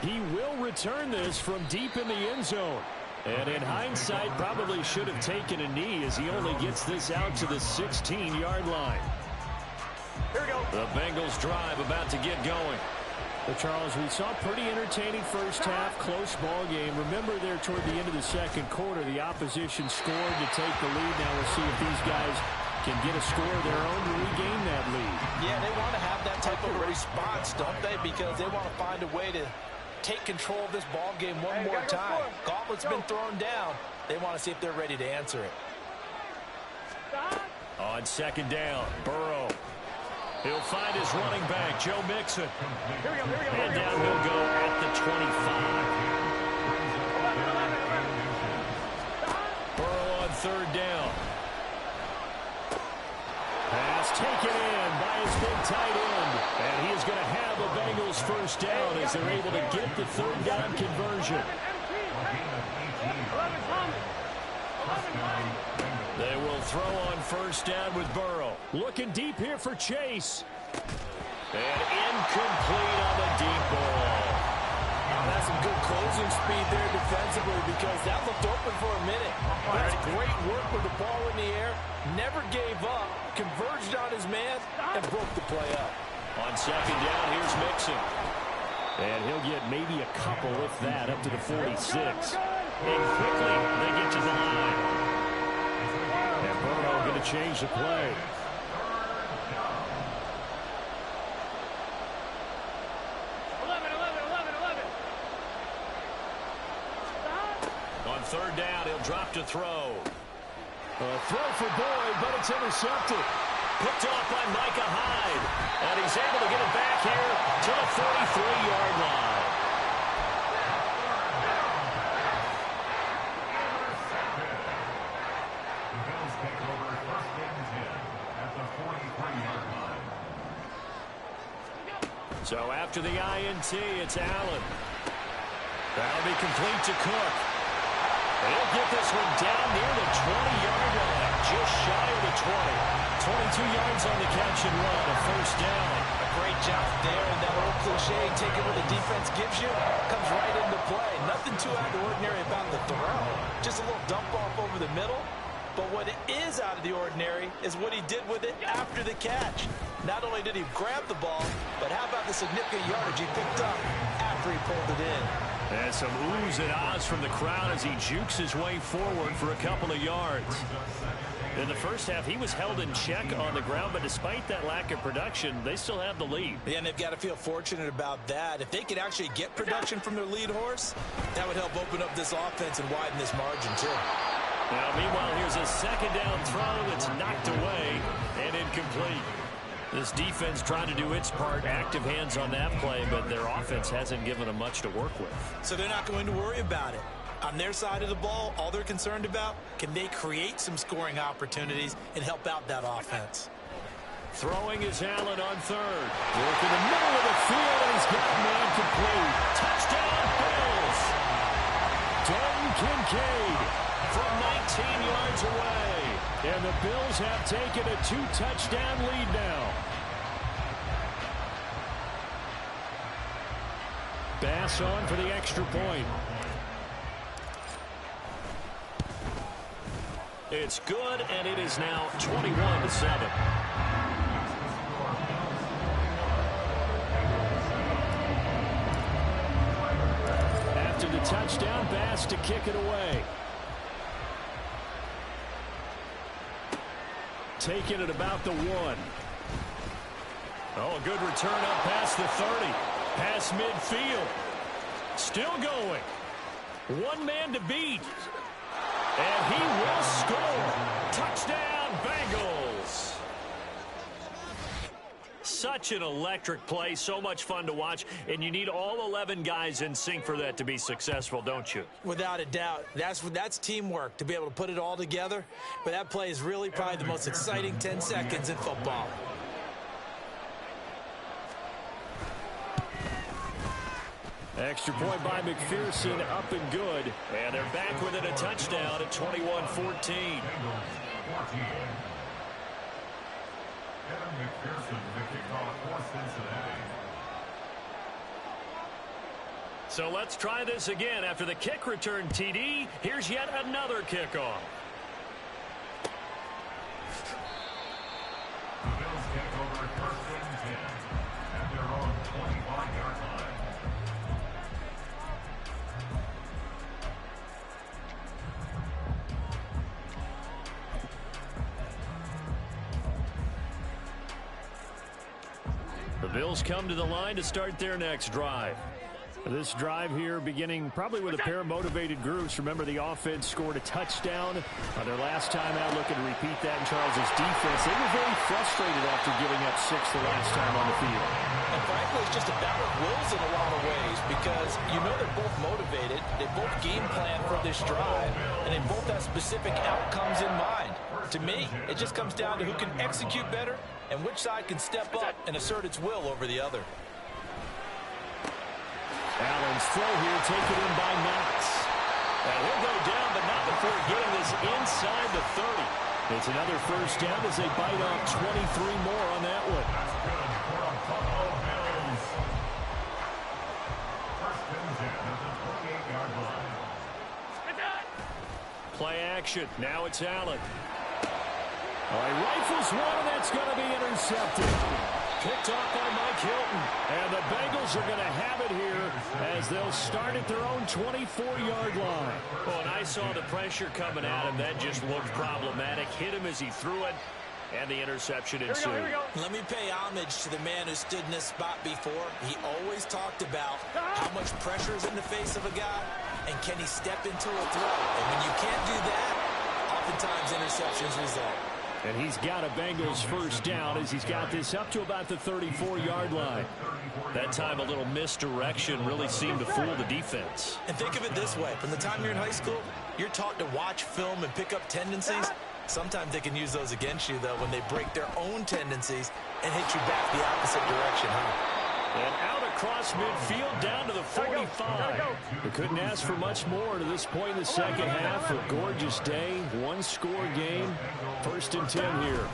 He will return this from deep in the end zone. And in hindsight, probably should have taken a knee as he only gets this out to the 16-yard line. Here we go. The Bengals drive about to get going. Well, Charles, we saw a pretty entertaining first half, close ball game. Remember there toward the end of the second quarter, the opposition scored to take the lead. Now we'll see if these guys can get a score of their own to regain that lead. Yeah, they want to have that type of a response, don't they? Because they want to find a way to take control of this ball game one more time. Gauntlet's been thrown down. They want to see if they're ready to answer it. On 2nd down, Burrow. He'll find his running back, Joe Mixon. And down he'll go at the 25. Burrow on 3rd down. Pass taken in by his big tight end. And he is going to have a Bengals first down as they're able to get the 3rd down conversion. They will throw on 1st down with Burrow. Looking deep here for Chase. And incomplete on the deep ball. That's some good closing speed there defensively because that looked open for a minute. That's great work with the ball in the air. Never gave up. Converged on his man and broke the play up. On 2nd down, here's Mixon. And he'll get maybe a couple with that up to the 46. And quickly they get to the line. And Burrow going to change the play. third down. He'll drop to throw. A throw for Boyd, but it's intercepted. Picked off by Micah Hyde. And he's able to get it back here to the 43-yard line. The Bills take over first and 10 at the 43-yard line. So after the INT, it's Allen. That'll be complete to Cook. He'll get this one down near the 20-yard line, just shy of the 20. 22 yards on the catch and run, a first down. A great job there, and that old cliche, taking what the defense gives you, comes right into play. Nothing too out of the ordinary about the throw. Just a little dump off over the middle. But what is out of the ordinary is what he did with it after the catch. Not only did he grab the ball, but how about the significant yardage he picked up after he pulled it in. And some oohs and ahs from the crowd as he jukes his way forward for a couple of yards. In the first half, he was held in check on the ground, but despite that lack of production, they still have the lead. Yeah, and they've got to feel fortunate about that. If they could actually get production from their lead horse, that would help open up this offense and widen this margin, too. Now, meanwhile, here's a second down throw that's knocked away and incomplete. This defense trying to do its part, active hands on that play, but their offense hasn't given them much to work with. So they're not going to worry about it. On their side of the ball, all they're concerned about, can they create some scoring opportunities and help out that offense? Throwing is Allen on third. Work in the middle of the field, and he's got man complete. Touchdown, Bills! Dalton Kincaid from 19 yards away. And the Bills have taken a 2-touchdown lead now. Bass on for the extra point. It's good, and it is now 21-7. After the touchdown, Bass to kick it away. Taking it about the 1. Oh, a good return up past the 30. Past midfield. Still going. One man to beat. And he will score. Touchdown, Bengals. Such an electric play. So much fun to watch. And you need all 11 guys in sync for that to be successful, don't you? Without a doubt. That's teamwork, to be able to put it all together. But that play is really probably the most exciting 10 seconds in football. Extra point by McPherson, up and good. And they're back within a touchdown at 21-14. Kevin McPherson, the kickoff for Cincinnati. So let's try this again. After the kick return TD, here's yet another kickoff. The Bills take over first and 10 at their own 25-yard line. The Bills come to the line to start their next drive. This drive here beginning probably with a pair of motivated groups. Remember, the offense scored a touchdown on their last time out, looking to repeat that in Charles's defense. They were very frustrated after giving up 6 the last time on the field. And frankly, it's just a battle of wills in a lot of ways, because you know they're both motivated, they both game plan for this drive, and they both have specific outcomes in mind. To me, it just comes down to who can execute better and which side can step up and assert its will over the other. Allen's throw here taken in by Knox. And he'll go down, but not before getting this inside the 30. It's another first down as they bite off 23 more on that one. That's good for a Buffalo Bills. First and 10 at the 28-yard line. Play action. Now it's Allen. All right, rifles one, and that's going to be intercepted. Picked off by Mike Hilton. And the Bengals are going to have it here as they'll start at their own 24-yard line. Oh, and I saw the pressure coming at him. That just looked problematic. Hit him as he threw it. And the interception ensued. Here we go. Let me pay homage to the man who stood in this spot before. He always talked about how much pressure is in the face of a guy, and can he step into a throw. And when you can't do that, oftentimes interceptions result. And he's got a Bengals first down as he's got this up to about the 34-yard line. That time a little misdirection really seemed to fool the defense. And think of it this way. From the time you're in high school, you're taught to watch film and pick up tendencies. Sometimes they can use those against you, though, when they break their own tendencies and hit you back the opposite direction, huh? And out across midfield down to the 45. We couldn't ask for much more to this point in the second half. A gorgeous day, one-score game. 1st and 10 here.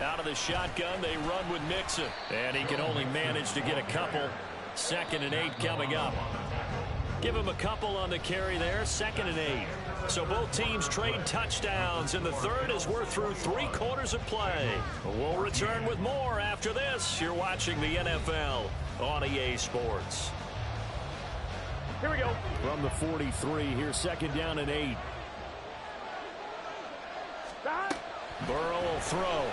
Out of the shotgun, they run with Mixon. And he can only manage to get a couple. 2nd and 8 coming up. Give him a couple on the carry there. 2nd and 8. So both teams trade touchdowns in the third as we're through 3 quarters of play. We'll return with more after this. You're watching the NFL on EA Sports. Here we go. From the 43, here's 2nd down and 8. Burrow will throw.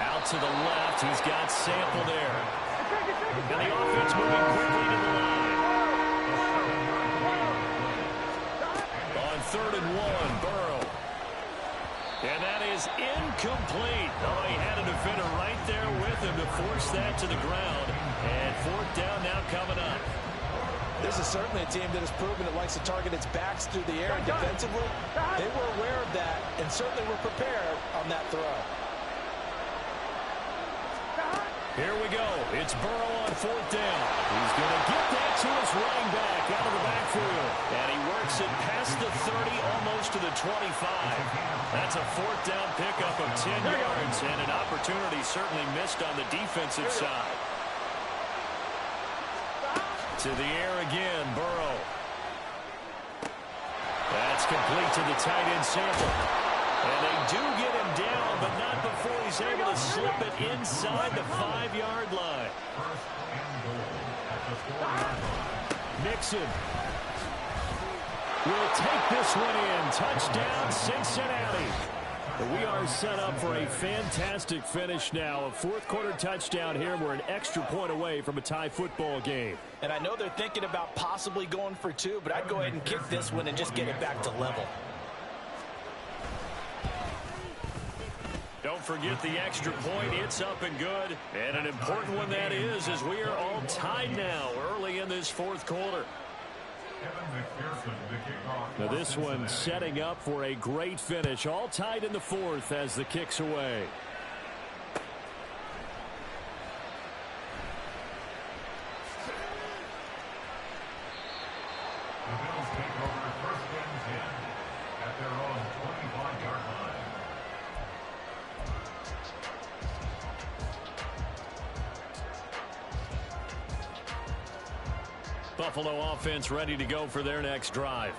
Out to the left. He's got Sample there. And the offense moving quickly to the line. On 3rd and 1, Burrow. And that is incomplete. Oh, he had a defender right there with him to force that to the ground. And 4th down now coming up. This is certainly a team that has proven it likes to target its backs through the air. And defensively, they were aware of that and certainly were prepared on that throw. Here we go. It's Burrow on 4th down. He's going to get that to his running back out of the backfield. And he works it past the 30, almost to the 25. That's a 4th down pickup of 10 yards. And an opportunity certainly missed on the defensive side. To the air again, Burrow. That's complete to the tight end Sample. And they do get him down, but not before he's able to slip it inside the 5-yard line. Mixon will take this one in. Touchdown, Cincinnati. We are set up for a fantastic finish now. A 4th quarter touchdown here. We're an extra point away from a tie football game. And I know they're thinking about possibly going for 2, but I'd go ahead and kick this one and just get it back to level. Don't forget the extra point. It's up and good. And an important one that is, as we are all tied now early in this 4th quarter. Now this one setting up for a great finish. All tied in the 4th as the kick's away. The Bills take over 1st and 10 at their own 25-yard line. Buffalo offense ready to go for their next drive.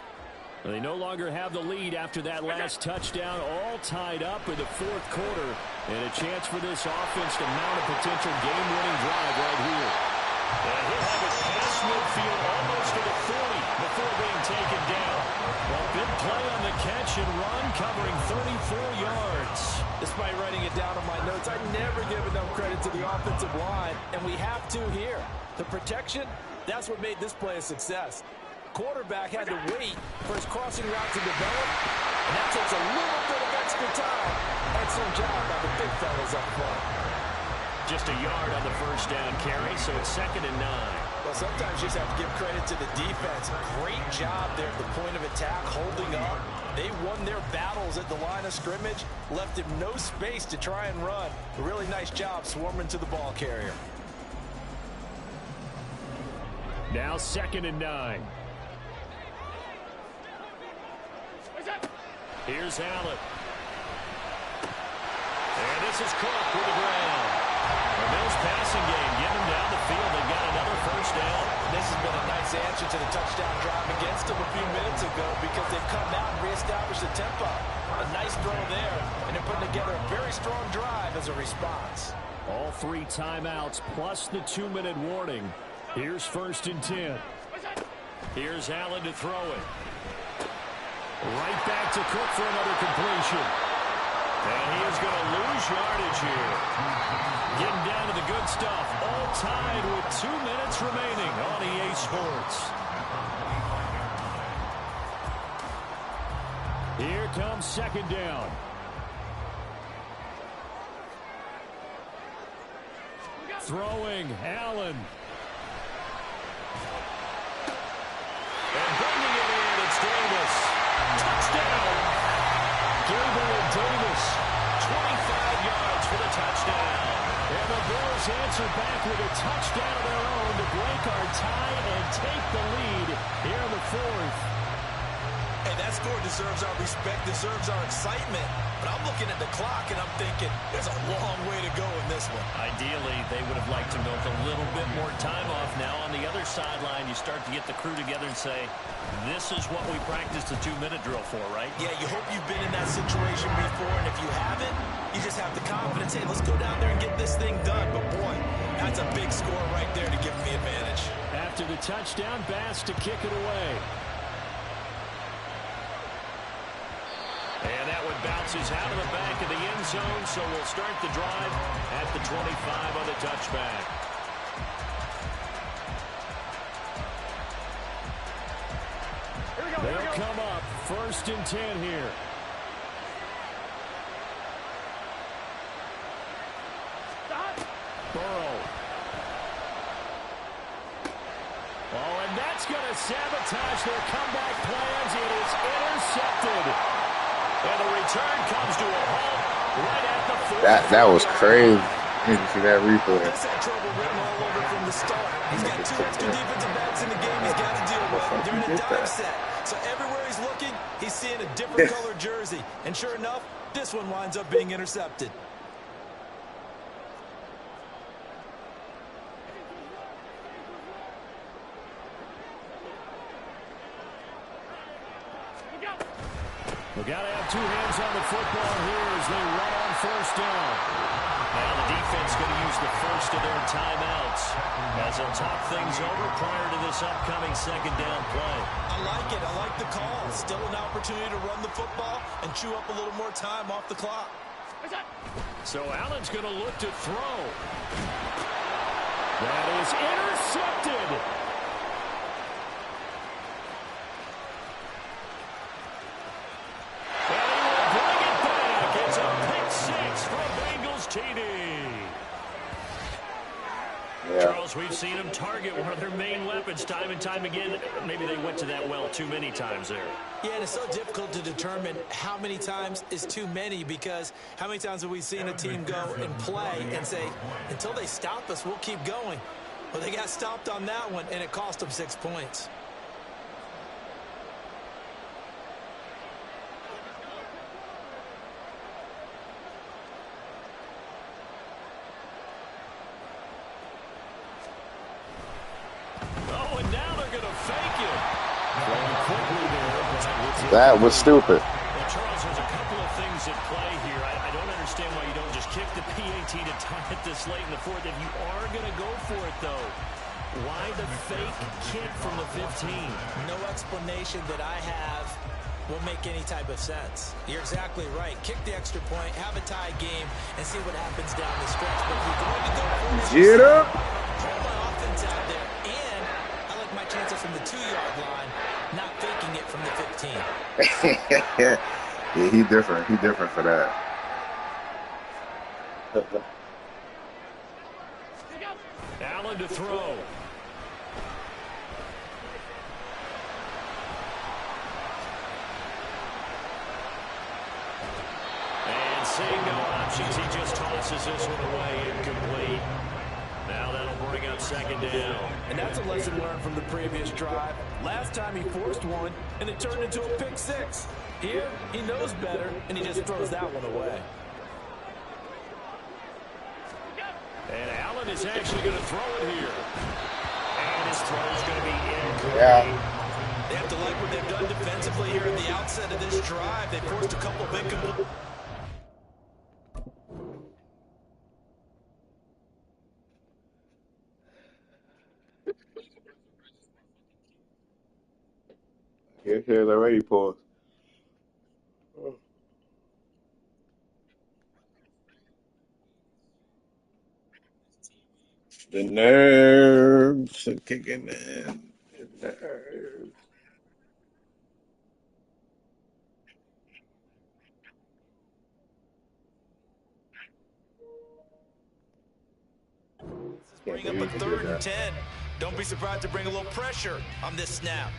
They no longer have the lead after that last touchdown, all tied up in the 4th quarter, and a chance for this offense to mount a potential game-winning drive right here. And he'll have it past midfield almost to the 40 before being taken down. Well, big play on the catch and run, covering 34 yards. Despite writing it down on my notes, I never give enough credit to the offensive line, and we have to here. The protection, that's what made this play a success. Quarterback had to wait for his crossing route to develop, and that takes a little bit of extra time. Excellent job by the big fellas up front. Just a yard on the 1st down carry, so it's 2nd and 9. Well, sometimes you just have to give credit to the defense. Great job there at the point of attack, holding up. They won their battles at the line of scrimmage, left him no space to try and run. A really nice job swarming to the ball carrier. Now 2nd and 9. Here's Allen. And this is Cook with the ground. The Bills passing game, getting them down the field. They've got another 1st down. This has been a nice answer to the touchdown drive against them a few minutes ago because they've come out and reestablished the tempo. A nice throw there, and they're putting together a very strong drive as a response. All 3 timeouts plus the 2-minute warning. Here's 1st and 10. Here's Allen to throw it. Right back to Cook for another completion. And he is going to lose yardage here. Getting down to the good stuff. All tied with 2 minutes remaining on EA Sports. Here comes second down. Throwing, Allen. And bringing it in, it's Davis. Touchdown. Gabriel Davis, 25 yards for the touchdown. And the Bills answer back with a touchdown of their own to break our tie and take the lead here in the fourth. Hey, that score deserves our respect, deserves our excitement. But I'm looking at the clock, and I'm thinking there's a long way to go in this one. Ideally, they would have liked to milk a little bit more time off. Now on the other sideline, you start to get the crew together and say, this is what we practiced the 2-minute drill for, right? Yeah, you hope you've been in that situation before, and if you haven't, you just have the confidence, hey, let's go down there and get this thing done. But, boy, that's a big score right there to give them the advantage. After the touchdown, Bass to kick it away. And that one bounces out of the back of the end zone, so we'll start the drive at the 25 on the touchback. They'll come up 1st and 10 here. Burrow. Oh, and that's going to sabotage their comeback plans. It is intercepted. And the return comes to a halt right at the 40. That was crazy. Did you see that replay? This had trouble written all over from the start. He's got 2 extra defensive backs in the game he's got to deal with. They're in a dime set. So everywhere he's looking, he's seeing a different color jersey. And sure enough, this one winds up being intercepted. We've got to have 2 hands on the football here as they run on 1st down. Now the defense going to use the first of their timeouts as they'll talk things over prior to this upcoming 2nd down play. I like it. I like the call. Still an opportunity to run the football and chew up a little more time off the clock. So Allen's going to look to throw. That is intercepted. Charles, we've seen them target one of their main weapons time and time again. Maybe they went to that well too many times there. Yeah, and it's so difficult to determine how many times is too many, because how many times have we seen a team go and play and say, until they stop us, we'll keep going. Well, they got stopped on that one, and it cost them 6 points. That was stupid. Well, Charles, there's a couple of things at play here. I don't understand why you don't just kick the PAT to tie it this late in the fourth. If you are going to go for it, though, why the fake kick from the 15? No explanation that I have will make any type of sense. You're exactly right. Kick the extra point, have a tie game, and see what happens down the stretch. But if you're going to go for it, get up. Hold my offense out there, and I like my chances from the 2-yard line, not faking it from the 15. Yeah, he different. He different for that. Allen to throw. And seeing no options, he just tosses this one away, incomplete. Now that'll bring up 2nd down. And that's a lesson learned from the previous drive. Last time he forced one, and it turned into a pick 6. Here, he knows better, and he just throws that one away. And Allen is actually going to throw it here. And his throw is going to be incomplete. Yeah. They have to like what they've done defensively here at the outset of this drive. They forced a couple of incomplete. Here's already paused. The nerves are kicking in. The nerves. Bring up a 3rd and 10. Don't be surprised to bring a little pressure on this snap.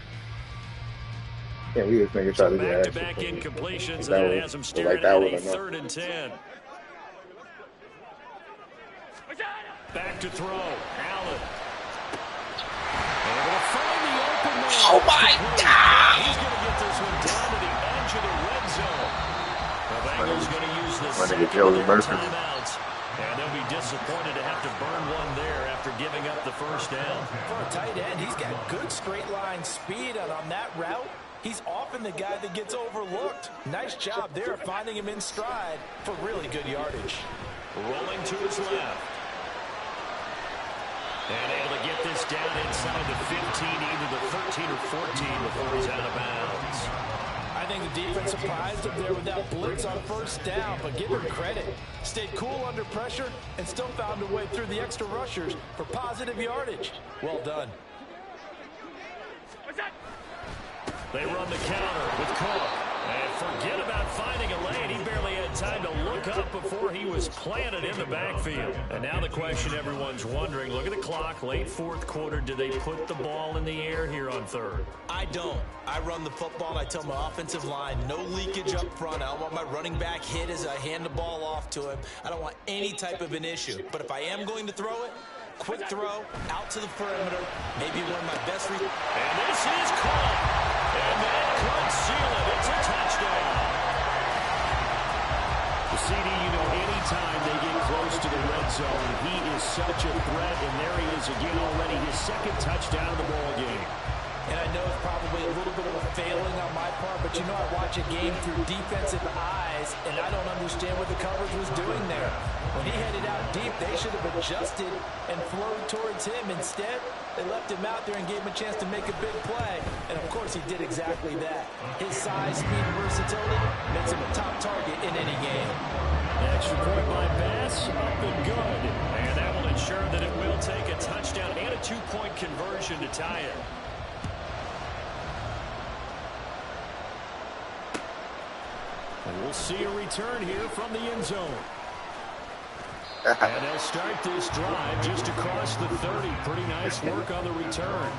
Yeah, we just making sure to get back-to-back incompletions, and that that has them staring at a 3rd and 10. Back to throw. Allen. Able to find the open man. Oh my God! He's going to get this one down to the edge of the red zone. The Bengals going to use the second of their timeouts. And they'll be disappointed to have to burn one there after giving up the first down. For a tight end, he's got good straight line speed, and on that route, he's often the guy that gets overlooked. Nice job there finding him in stride for really good yardage. Rolling to his left. And able to get this down inside the 15, either the 13 or 14 before he's out of bounds. I think the defense surprised him there with that blitz on 1st down, but give him credit. Stayed cool under pressure and still found a way through the extra rushers for positive yardage. Well done. They run the counter with Cook. And forget about finding a lane. He barely had time to look up before he was planted in the backfield. And now the question everyone's wondering, look at the clock, late 4th quarter. Do they put the ball in the air here on 3rd? I don't. I run the football, and I tell my offensive line, no leakage up front. I don't want my running back hit as I hand the ball off to him. I don't want any type of an issue. But if I am going to throw it, quick throw, out to the perimeter, maybe one of my best. And this is caught. And that could seal it. It's a touchdown. The CD, you know, anytime they get close to the red zone, he is such a threat. And there he is again already, his 2nd touchdown of the ball game. And I know it's probably a little bit of a failing on my part, but you know I watch a game through defensive eyes, and I don't understand what the coverage was doing there. When he headed out deep, they should have adjusted and flowed towards him. Instead, they left him out there and gave him a chance to make a big play. And, of course, he did exactly that. His size, speed, and versatility makes him a top target in any game. Extra point by Bass, up and good. And that will ensure that it will take a touchdown and a 2-point conversion to tie it. And we'll see a return here from the end zone. And they'll start this drive just across the 30. Pretty nice work on the return.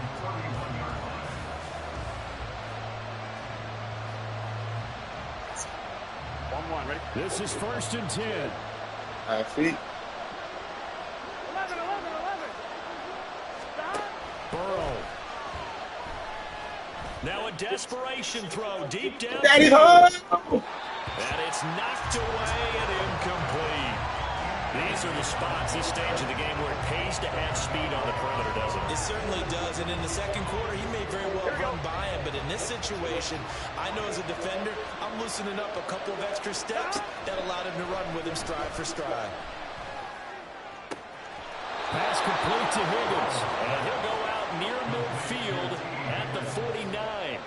Ready? This is 1st and 10. I see. 11. Burrow. Now a desperation throw deep down. Daddy home! And it's knocked away and incomplete. These are the spots, this stage of the game, where it pays to have speed on the perimeter, doesn't it? It certainly does, and in the 2nd quarter, he may very well run by him, but in this situation, I know as a defender, I'm loosening up a couple of extra steps that allowed him to run with him stride for stride. Pass complete to Higgins, and he'll go out near midfield at the 49.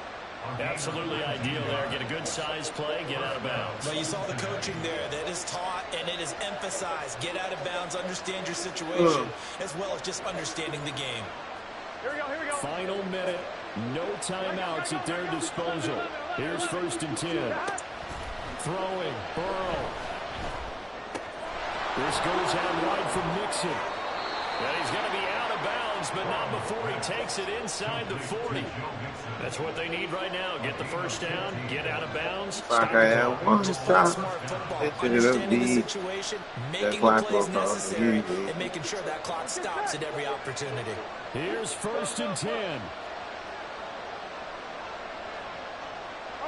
Absolutely ideal there. Get a good size play, get out of bounds. Well, you saw the coaching there. That is taught and it is emphasized. Get out of bounds, understand your situation, as well as just understanding the game. Here we go. Final minute. No timeouts at their disposal. Here's 1st and 10. Throwing. Burrow. This goes out wide from Mixon. And he's going to be out of bounds, but not before he takes it inside the 40. That's what they need right now. Get the first down, get out of bounds. Stop the clock. Just play smart football, understanding the situation, making the plays necessary, and making sure that clock stops at every opportunity. Here's 1st and 10.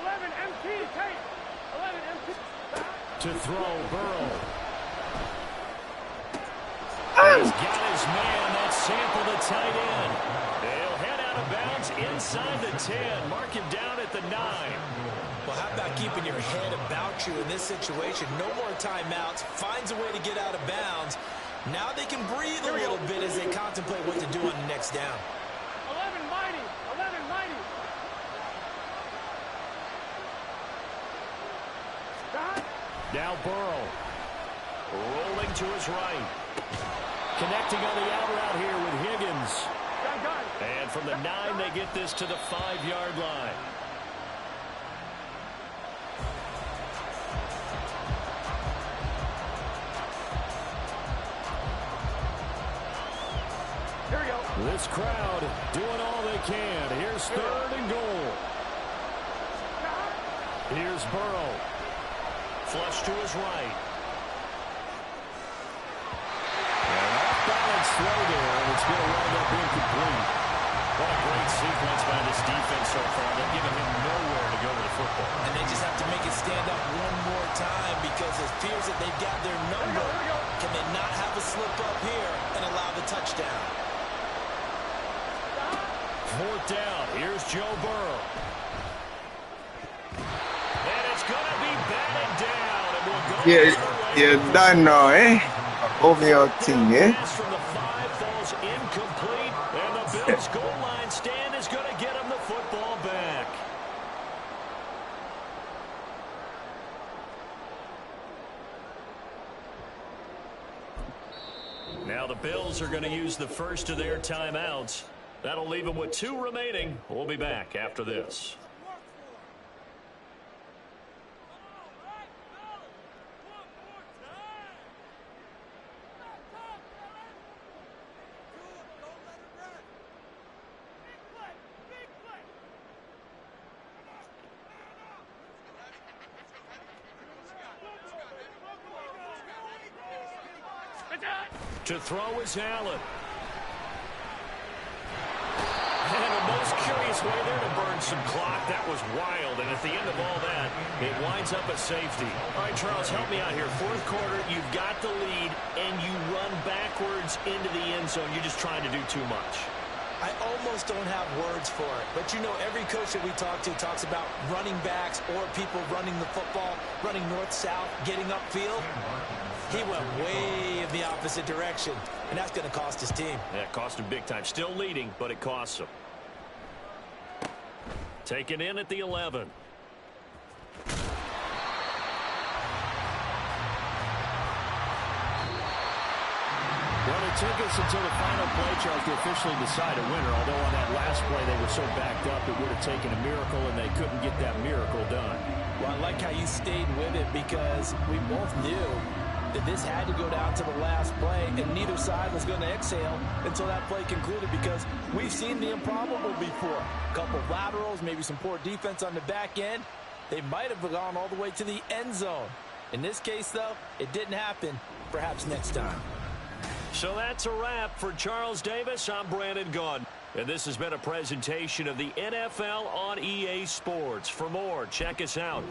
11 MT, Tate. 11 MT. To throw, Burrow. He's got his man. That's Sample, the tight end. They'll head out of bounds inside the 10. Mark him down at the 9. Well, how about keeping your head about you in this situation? No more timeouts. Finds a way to get out of bounds. Now they can breathe a little bit as they contemplate what to do on the next down. 11 mighty. 11 mighty. Stop. Now Burrow. Rolling to his right. Connecting on the out route here with Higgins. Gun. And from the 9, they get this to the 5-yard line. Here we go. This crowd doing all they can. Here's 3rd and goal. Here's Burrow. Flush to his right. An off-balance throw there, and it's going to wind up incomplete. What a great sequence by this defense so far. They're giving him nowhere to go with the football. And they just have to make it stand up one more time because it appears that they've got their number. Can they not have a slip up here and allow the touchdown? 4th down. Here's Joe Burrow. And it's going to be batted down. And we'll go Yeah, done now, eh? Over your team, eh? Pass from the 5 falls incomplete. And the Bills goal line stand is going to get him the football back. Now the Bills are going to use the first of their timeouts. That'll leave them with 2 remaining. We'll be back after this. To throw is Allen. And a most curious way there to burn some clock. That was wild. And at the end of all that, it winds up a safety. All right, Charles, help me out here. 4th quarter, you've got the lead, and you run backwards into the end zone. You're just trying to do too much. I almost don't have words for it. But, you know, every coach that we talk to talks about running backs or people running the football, running north-south, getting upfield. He went way in the opposite direction, and that's going to cost his team. Yeah, it cost him big time. Still leading, but it costs him. Taken in at the 11. Well, it took us until the final play, Charles, to officially decide a winner. Although on that last play they were so backed up, it would have taken a miracle, and they couldn't get that miracle done. Well, I like how you stayed with it because we both knew that this had to go down to the last play, and neither side was going to exhale until that play concluded because we've seen the improbable before. A couple of laterals, maybe some poor defense on the back end. They might have gone all the way to the end zone. In this case, though, it didn't happen. Perhaps next time. So that's a wrap for Charles Davis. I'm Brandon Gaudin. And this has been a presentation of the NFL on EA Sports. For more, check us out.